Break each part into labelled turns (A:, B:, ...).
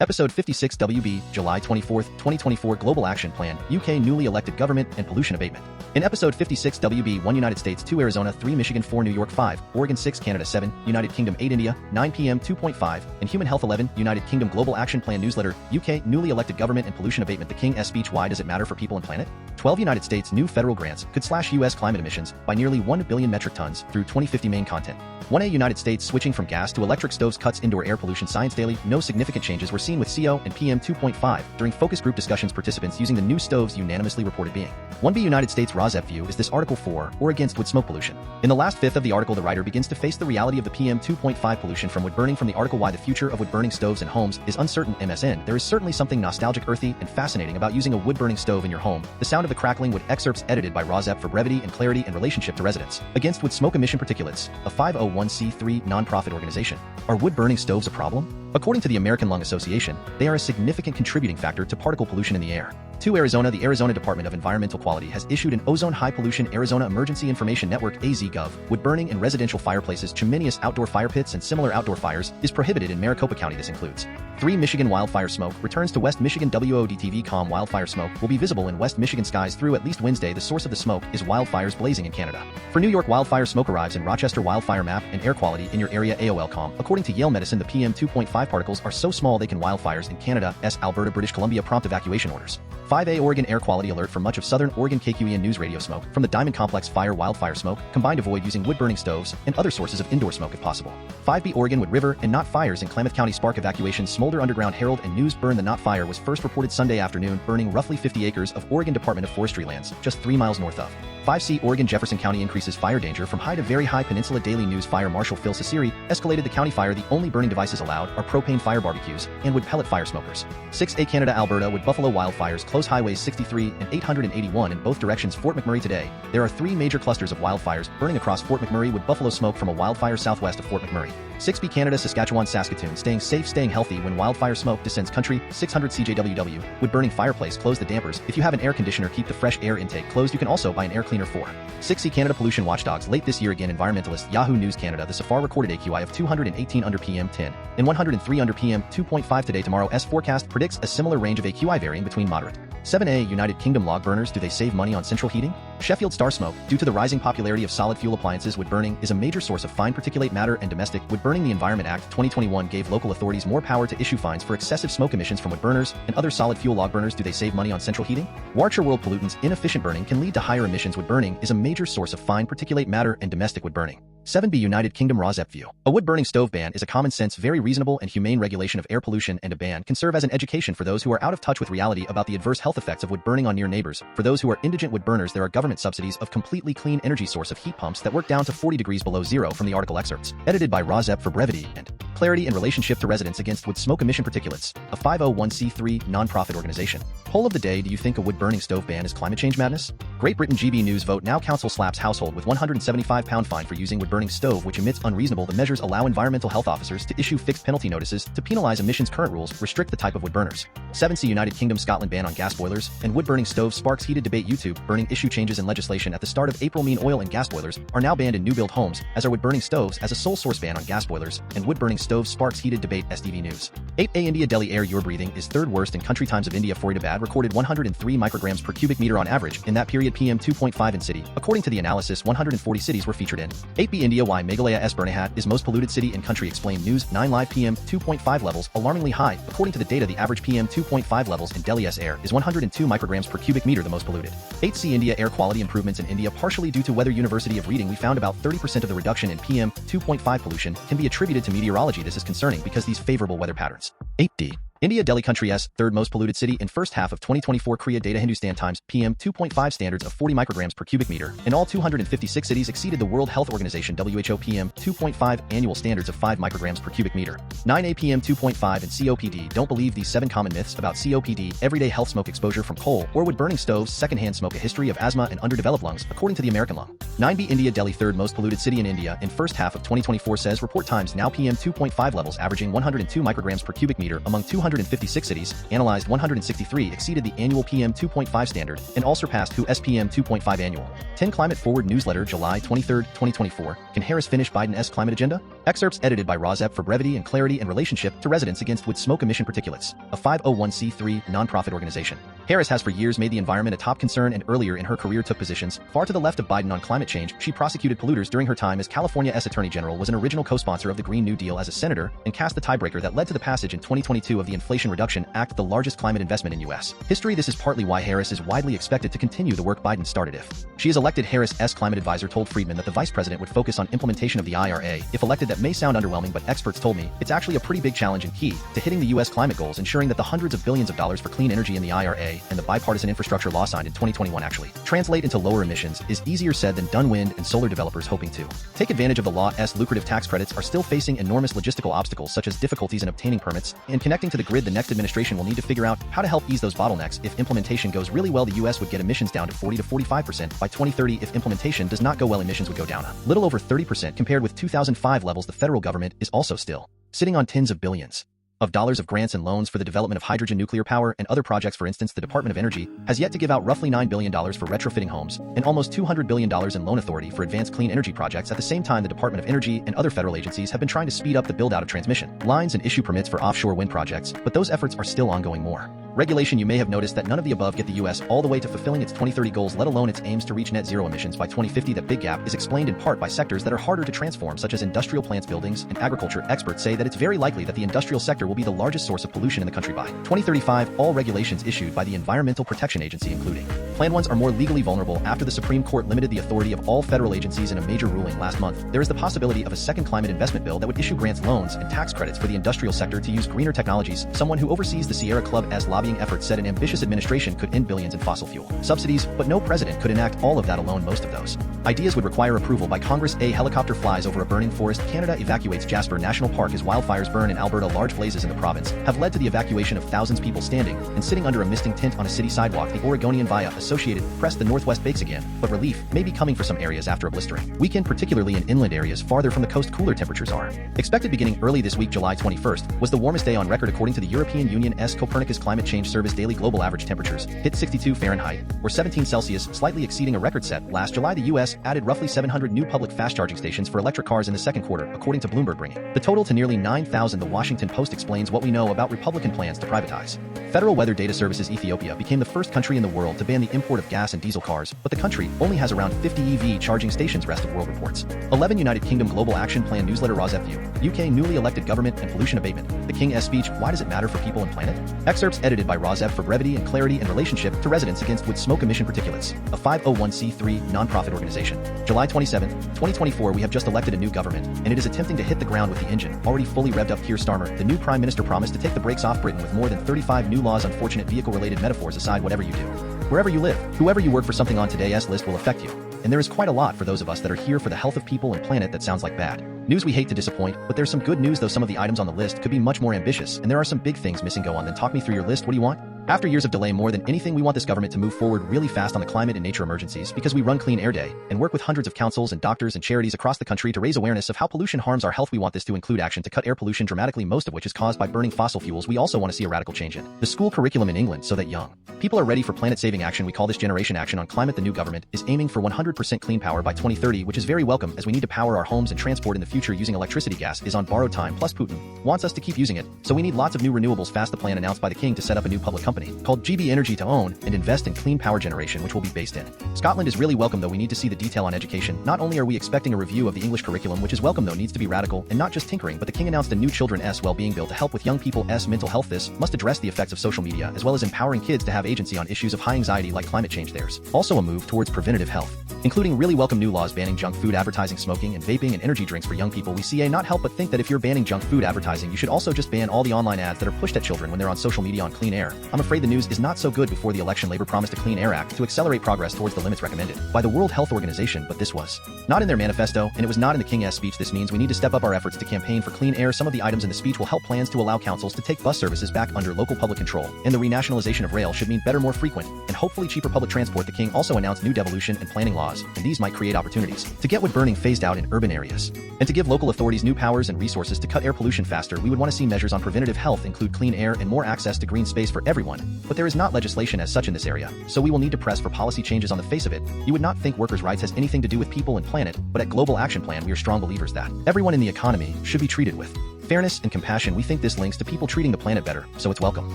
A: Episode 56 WB, July 24, 2024 Global Action Plan, UK Newly Elected Government and Pollution Abatement. In Episode 56 WB, 1 United States, 2 Arizona, 3 Michigan, 4 New York, 5 Oregon, 6 Canada, 7 United Kingdom, 8 India, 9 PM2.5 and Human Health, 11 United Kingdom Global Action Plan Newsletter, UK Newly Elected Government and Pollution Abatement. The King's speech, why does it matter for people and planet? 12 United States new federal grants could slash US climate emissions by nearly 1 billion metric tons through 2050. Main content. 1A United States switching from gas to electric stoves cuts indoor air pollution. ScienceDaily No significant changes were seen with CO and PM2.5 during focus group discussions. Participants using the new stoves unanimously reported being 1B United States RAWSEP view. Is this article for or against wood smoke pollution? In the last fifth of the article, the writer begins to face the reality of the PM2.5 pollution from wood burning. From the article, why the future of wood burning stoves in homes is uncertain. MSN. There is certainly something nostalgic, earthy, and fascinating about using a wood burning stove in your home. The sound of the crackling wood. Excerpts edited by RAWSEP for brevity and clarity in relationship to residents. Against wood smoke emission. Particulates, a 501c3 nonprofit organization. Are wood burning stoves a problem? According to the American Lung Association, they are a significant contributing factor to particle pollution in the air. 2 Arizona. The Arizona Department of Environmental Quality has issued an ozone high pollution Arizona Emergency Information Network AZ-Gov. Wood burning in residential fireplaces, chimneys, outdoor fire pits, and similar outdoor fires is prohibited in Maricopa County. This includes 3 Michigan wildfire smoke returns to West Michigan. WODTV.com. Wildfire smoke will be visible in West Michigan skies through at least Wednesday. The source of the smoke is wildfires blazing in Canada. For New York, wildfire smoke arrives in Rochester. Wildfire map and air quality in your area. AOL.com. According to Yale Medicine, the PM2.5 particles are so small they can wildfires in Canada. Alberta, British Columbia prompt evacuation orders. 5A Oregon air quality alert for much of southern Oregon. KQEN News radio smoke from the Diamond Complex fire. Wildfire smoke combined. Avoid using wood burning stoves and other sources of indoor smoke if possible. 5B Oregon Wood River and Knot fires in Klamath County. Spark evacuation. Smolder underground. Herald and News burn. The Knot fire was first reported Sunday afternoon, burning roughly 50 acres of Oregon Department of Forestry lands, just 3 miles north of 5C Oregon. Jefferson County increases fire danger from high to very high. Peninsula Daily News fire marshal Phil Ciceri escalated the county fire. The only burning devices allowed are propane fire barbecues and wood pellet fire smokers. 6A Canada. Alberta wood buffalo wildfires close highways 63 and 881 in both directions. Fort McMurray. Today, there are 3 major clusters of wildfires burning across Fort McMurray. Wood buffalo smoke from a wildfire southwest of Fort McMurray. 6B Canada. Saskatchewan, Saskatoon staying safe, staying healthy when wildfire smoke descends. Country 600 CJWW wood burning fireplace. Close the dampers. If you have an air conditioner, keep the fresh air intake closed. You can also buy an air cleaner for 6C Canada. Pollution watchdogs late this year again. Environmentalists. Yahoo News Canada. The SAFAR recorded AQI of 218 under PM10 and 103 under PM2.5 today. Tomorrow's forecast predicts a similar range of AQI varying between moderate. 7A United Kingdom log burners. Do they save money on central heating? Sheffield Star smoke. Due to the rising popularity of solid fuel appliances, wood burning is a major source of fine particulate matter and domestic wood burning. The Environment Act 2021 gave local authorities more power to issue fines for excessive smoke emissions from wood burners and other solid fuel log burners. Do they save money on central heating? Warcher World Pollutants. Inefficient burning can lead to higher emissions. Wood burning is a major source of fine particulate matter and domestic wood burning. 7B United Kingdom RAWSEP view. A wood-burning stove ban is a common-sense, very reasonable and humane regulation of air pollution, and a ban can serve as an education for those who are out of touch with reality about the adverse health effects of wood burning on near neighbors. For those who are indigent wood burners, there are government subsidies of completely clean energy source of heat pumps that work down to 40 degrees below zero. From the article Excerpts, edited by RAWSEP for brevity and clarity in relationship to residents. Against wood smoke emission. Particulates, a 501c3 nonprofit organization. Poll of the day. Do you think a wood-burning stove ban is climate change madness? Great Britain. GB News vote now. Council slaps household with £175 fine for using wood-burning stove which emits unreasonable. The measures allow environmental health officers to issue fixed penalty notices to penalize emissions. Current rules restrict the type of wood burners. 7C United Kingdom Scotland ban on gas boilers and wood-burning stoves sparks heated debate. YouTube burning issue. Changes in legislation at the start of April mean oil and gas boilers are now banned in new-build homes, as are wood-burning stoves, as a sole source ban on gas boilers and wood-burning stoves sparks heated debate. SDV News. 8A India. Delhi air you're breathing is third worst in country. Times of India. Faridabad recorded 103 micrograms per cubic meter on average in that period. PM2.5 in city. According to the analysis, 140 cities were featured in 8B India. Why Meghalaya's Burnayhat is most polluted city in country. Explained. News 9 Live. PM2.5 levels alarmingly high. According to the data, the average PM2.5 levels in Delhi's air is 102 micrograms per cubic meter, the most polluted. 8C India. Air quality improvements in India partially due to weather. University of Reading. We found about 30% of the reduction in PM2.5 pollution can be attributed to meteorology. This is concerning because these favorable weather patterns. 8D. India. Delhi country's third most polluted city in first half of 2024. Korea data. Hindustan Times. PM2.5 standards of 40 micrograms per cubic meter in all 256 cities exceeded the World Health Organization WHO PM2.5 annual standards of 5 micrograms per cubic meter. 9A PM2.5 and COPD. Don't believe these 7 common myths about COPD. Everyday health. Smoke exposure from coal or wood-burning stoves. Secondhand smoke. A history of asthma and underdeveloped lungs, according to the American Lung. 9B India. Delhi third most polluted city in India in first half of 2024 says report. Times now. PM2.5 levels averaging 102 micrograms per cubic meter among 200 256 cities, analyzed 163 exceeded the annual PM2.5 standard, and all surpassed WHO's PM2.5 annual. 10 Climate Forward newsletter, July 23, 2024. Can Harris finish Biden's climate agenda? Excerpts edited by RAWSEP for brevity and clarity in relationship to residents against wood smoke emission particulates, a 501c3 nonprofit organization. Harris has for years made the environment a top concern, and earlier in her career took positions far to the left of Biden on climate change. She prosecuted polluters during her time as California's Attorney General, was an original co-sponsor of the Green New Deal as a senator, and cast the tiebreaker that led to the passage in 2022 of the Inflation Reduction Act, the largest climate investment in U.S. history. This is partly why Harris is widely expected to continue the work Biden started if she is elected. Harris's climate advisor told Friedman that the vice president would focus on implementation of the IRA. If elected, that may sound underwhelming, but experts told me it's actually a pretty big challenge and key to hitting the U.S. climate goals, ensuring that the hundreds of billions of dollars for clean energy in the IRA and the bipartisan infrastructure law signed in 2021 actually translate into lower emissions is easier said than done. Wind and solar developers hoping to take advantage of the law's lucrative tax credits are still facing enormous logistical obstacles, such as difficulties in obtaining permits and connecting to the grid. The next administration will need to figure out how to help ease those bottlenecks. If implementation goes really well, the U.S. would get emissions down to 40 to 45% by 2030. If implementation does not go well, emissions would go down a little over 30% compared with 2005 levels. The federal government is also still sitting on tens of billions of dollars of grants and loans for the development of hydrogen, nuclear power, and other projects. For instance, the Department of Energy has yet to give out roughly $9 billion for retrofitting homes and almost $200 billion in loan authority for advanced clean energy projects. At the same time, the Department of Energy and other federal agencies have been trying to speed up the build-out of transmission lines and issue permits for offshore wind projects, but those efforts are still ongoing. More regulation. You may have noticed that none of the above get the U.S. all the way to fulfilling its 2030 goals, let alone its aims to reach net zero emissions by 2050. That big gap is explained in part by sectors that are harder to transform, such as industrial plants, buildings, and agriculture. Experts say that it's very likely that the industrial sector will be the largest source of pollution in the country by 2035. All regulations issued by the Environmental Protection Agency, including planned ones, are more legally vulnerable after the Supreme Court limited the authority of all federal agencies in a major ruling last month. There is the possibility of a second climate investment bill that would issue grants, loans, and tax credits for the industrial sector to use greener technologies. Someone who oversees the Sierra Club's lobbying efforts said an ambitious administration could end billions in fossil fuel subsidies, but no president could enact all of that alone. Most of those ideas would require approval by Congress. A helicopter flies over a burning forest. Canada evacuates Jasper National Park as wildfires burn in Alberta. Large blazes in the province have led to the evacuation of thousands. People standing and sitting under a misting tent on a city sidewalk. The Oregonian via Associated Press. The Northwest bakes again, but relief may be coming for some areas after a blistering weekend, particularly in inland areas farther from the coast. Cooler temperatures are expected beginning early this week. July 21st was the warmest day on record according to the European Union's Copernicus Climate Change Service. Daily global average temperatures hit 62 Fahrenheit or 17 Celsius, slightly exceeding a record set last July. The U.S. added roughly 700 new public fast charging stations for electric cars in the second quarter, according to Bloomberg, bringing the total to nearly 9,000. The Washington Post explains what we know about Republican plans to privatize federal weather data services. Ethiopia became the first country in the world to ban the import of gas and diesel cars, but the country only has around 50 EV charging stations. Rest of world reports. 11 United Kingdom Global Action Plan newsletter. RAWSEP view UK newly elected government and pollution abatement. The King's speech. Why does it matter for people and planet? Excerpts edited by RAWSEP for brevity and clarity in relationship to residents against wood smoke emission particulates, a 501c3 nonprofit organization. July 27, 2024. We have just elected a new government, and it is attempting to hit the ground with the engine already fully revved up. Keir Starmer, the new prime minister, promised to take the brakes off Britain with more than 35 new laws. Unfortunate vehicle-related metaphors aside, whatever you do, wherever you live, whoever you work for, something on today's list will affect you. And there is quite a lot for those of us that are here for the health of people and planet. That sounds like bad news. We hate to disappoint, but there's some good news, though. Some of the items on the list could be much more ambitious, and there are some big things missing. Go on, then talk me through your list. What do you want? After years of delay, more than anything, we want this government to move forward really fast on the climate and nature emergencies, because we run Clean Air Day and work with hundreds of councils and doctors and charities across the country to raise awareness of how pollution harms our health. We want this to include action to cut air pollution dramatically, most of which is caused by burning fossil fuels. We also want to see a radical change in the school curriculum in England so that young people are ready for planet-saving action. We call this Generation Action on Climate. The new government is aiming for 100% clean power by 2030, which is very welcome, as we need to power our homes and transport in the future using electricity. Gas is on borrowed time, plus Putin wants us to keep using it, so we need lots of new renewables fast. The plan announced by the King to set up a new public company called GB Energy to own and invest in clean power generation, which will be based in Scotland, is really welcome, though we need to see the detail on education. Not only are we expecting a review of the English curriculum, which is welcome, though needs to be radical and not just tinkering, but the King announced a new children's well-being bill to help with young people's mental health. This must address the effects of social media, as well as empowering kids to have agency on issues of high anxiety like climate change. There's also a move towards preventative health, including really welcome new laws banning junk food advertising, smoking, and vaping, and energy drinks for young people. We see not help but think that if you're banning junk food advertising, you should also just ban all the online ads that are pushed at children when they're on social media. On clean air, I'm afraid the news is not so good. Before the election, Labor promised a Clean Air Act to accelerate progress towards the limits recommended by the World Health Organization, but this was not in their manifesto, and it was not in the King's speech. This means we need to step up our efforts to campaign for clean air. Some of the items in the speech will help plans to allow councils to take bus services back under local public control, and the renationalization of rail should mean better, more frequent, and hopefully cheaper public transport. The King also announced new devolution and planning laws laws, and these might create opportunities to get wood burning phased out in urban areas. And to give local authorities new powers and resources to cut air pollution faster, we would want to see measures on preventative health include clean air and more access to green space for everyone. But there is not legislation as such in this area, so we will need to press for policy changes on the face of it. You would not think workers' rights has anything to do with people and planet, but at Global Action Plan we are strong believers that everyone in the economy should be treated with fairness and compassion. We think this links to people treating the planet better, so it's welcome.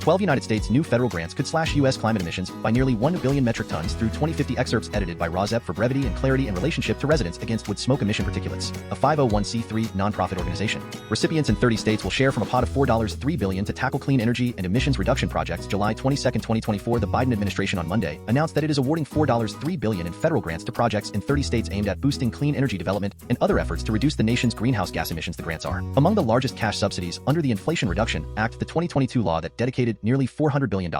A: 12 United States new federal grants could slash U.S. climate emissions by nearly 1 billion metric tons through 2050. Excerpts edited by RAWSEP for brevity and clarity in relationship to residents against wood smoke emission particulates, a 501c3 nonprofit organization. Recipients in 30 states will share from a pot of $4.3 billion to tackle clean energy and emissions reduction projects. July 22, 2024, the Biden administration on Monday announced that it is awarding $4.3 billion in federal grants to projects in 30 states aimed at boosting clean energy development and other efforts to reduce the nation's greenhouse gas emissions. The grants are among the largest cash subsidies under the Inflation Reduction Act, the 2022 law that dedicated nearly $400 billion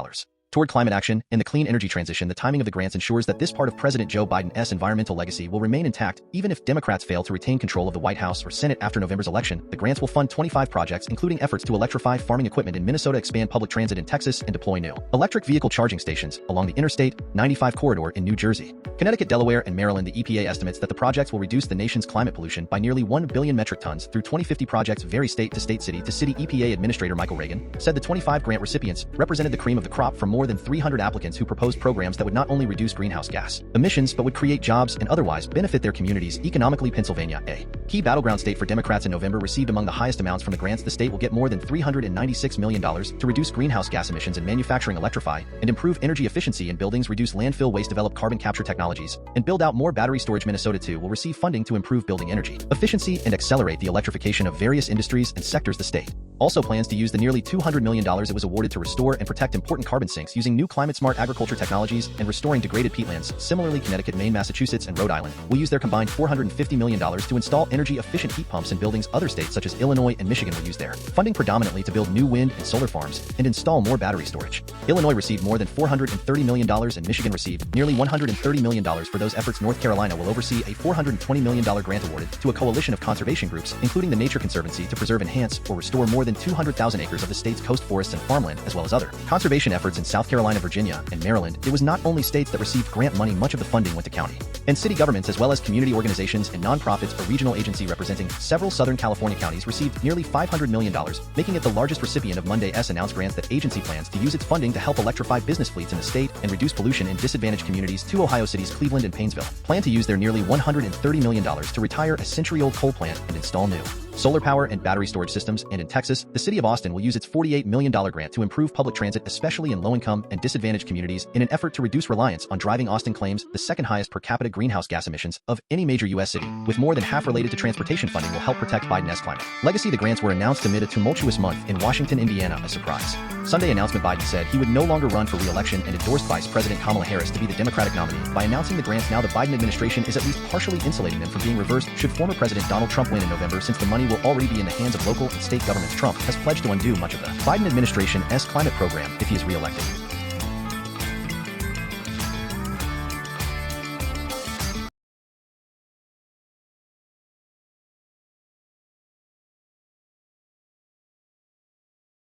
A: toward climate action and the clean energy transition. The timing of the grants ensures that this part of President Joe Biden's environmental legacy will remain intact, even if Democrats fail to retain control of the White House or Senate after November's election. The grants will fund 25 projects, including efforts to electrify farming equipment in Minnesota, expand public transit in Texas, and deploy new electric vehicle charging stations along the Interstate 95 corridor in New Jersey, Connecticut, Delaware, and Maryland. The EPA estimates that the projects will reduce the nation's climate pollution by nearly 1 billion metric tons through 2050. Projects vary state to state, city to city. EPA Administrator Michael Reagan said the 25 grant recipients represented the cream of the crop from more than 300 applicants who proposed programs that would not only reduce greenhouse gas emissions but would create jobs and otherwise benefit their communities economically. Pennsylvania, a key battleground state for Democrats in November, received among the highest amounts from the grants. The state will get more than $396 million to reduce greenhouse gas emissions in manufacturing, electrify and improve energy efficiency in buildings, reduce landfill waste, develop carbon capture technologies, and build out more battery storage. Minnesota too will receive funding to improve building energy efficiency and accelerate the electrification of various industries and sectors. The state also plans to use the nearly $200 million it was awarded to restore and protect important carbon sinks using new climate-smart agriculture technologies and restoring degraded peatlands. Similarly, Connecticut, Maine, Massachusetts, and Rhode Island will use their combined $450 million to install energy-efficient heat pumps in buildings. Other states such as Illinois and Michigan will use their funding predominantly to build new wind and solar farms and install more battery storage. Illinois received more than $430 million and Michigan received nearly $130 million for those efforts. North Carolina will oversee a $420 million grant awarded to a coalition of conservation groups, including the Nature Conservancy, to preserve, enhance, or restore more than 200,000 acres of the state's coast forests and farmland, as well as other conservation efforts in South Carolina, Virginia, and Maryland. It was not only states that received grant money. Much of the funding went to county and city governments, as well as community organizations and nonprofits. A regional agency representing several Southern California counties received nearly $500 million, making it the largest recipient of Monday's announced grants. That agency plans to use its funding to help electrify business fleets in the state and reduce pollution in disadvantaged communities. Two Ohio cities, Cleveland and Painesville, plan to use their nearly $130 million to retire a century-old coal plant and install new solar power and battery storage systems. And in Texas, the city of Austin will use its $48 million grant to improve public transit, especially in low-income and disadvantaged communities, in an effort to reduce reliance on driving. Austin claims the second highest per capita greenhouse gas emissions of any major U.S. city, with more than half related to transportation. Funding will help protect Biden's climate legacy. The grants were announced amid a tumultuous month in Washington, Indiana. A surprise Sunday announcement: Biden said he would no longer run for re-election and endorsed Vice President Kamala Harris to be the Democratic nominee. By announcing the grants now, the Biden administration is at least partially insulating them from being reversed should former President Donald Trump win in November. Since the money will already be in the hands of local and state governments, Trump has pledged to undo much of the Biden administration's climate program if he is re-elected.